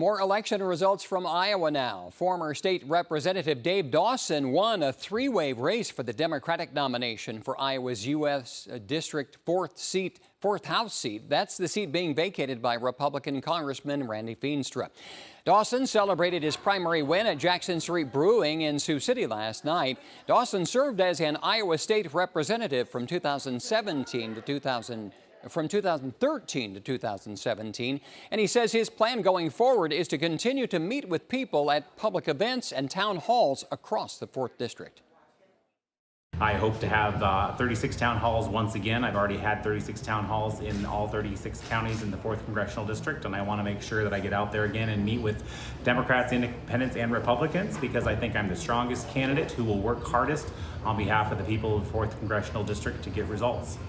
More election results from Iowa now. Former state representative Dave Dawson won a three-way race for the Democratic nomination for Iowa's U.S. District 4th House seat. That's the seat being vacated by Republican Congressman Randy Feenstra. Dawson celebrated his primary win at Jackson Street Brewing in Sioux City last night. Dawson served as an Iowa state representative from 2013 to 2017, and he says his plan going forward is to continue to meet with people at public events and town halls across the 4th District. I hope to have 36 town halls once again. I've already had 36 town halls in all 36 counties in the 4th Congressional District, and I want to make sure that I get out there again and meet with Democrats, Independents, and Republicans, because I think I'm the strongest candidate who will work hardest on behalf of the people of the 4th Congressional District to give results.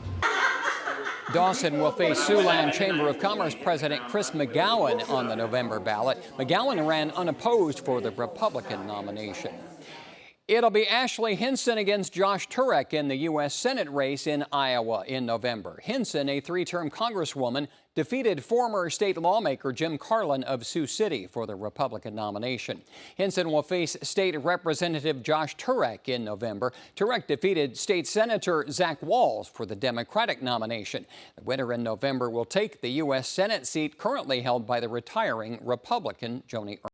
Dawson will face Siouxland Chamber of Commerce President Chris McGowan on the November ballot. McGowan ran unopposed for the Republican nomination. It'll be Ashley Hinson against Josh Turek in the U.S. Senate race in Iowa in November. Hinson, a three-term congresswoman, defeated former state lawmaker Jim Carlin of Sioux City for the Republican nomination. Hinson will face State Representative Josh Turek in November. Turek defeated State Senator Zach Walz for the Democratic nomination. The winner in November will take the U.S. Senate seat currently held by the retiring Republican Joni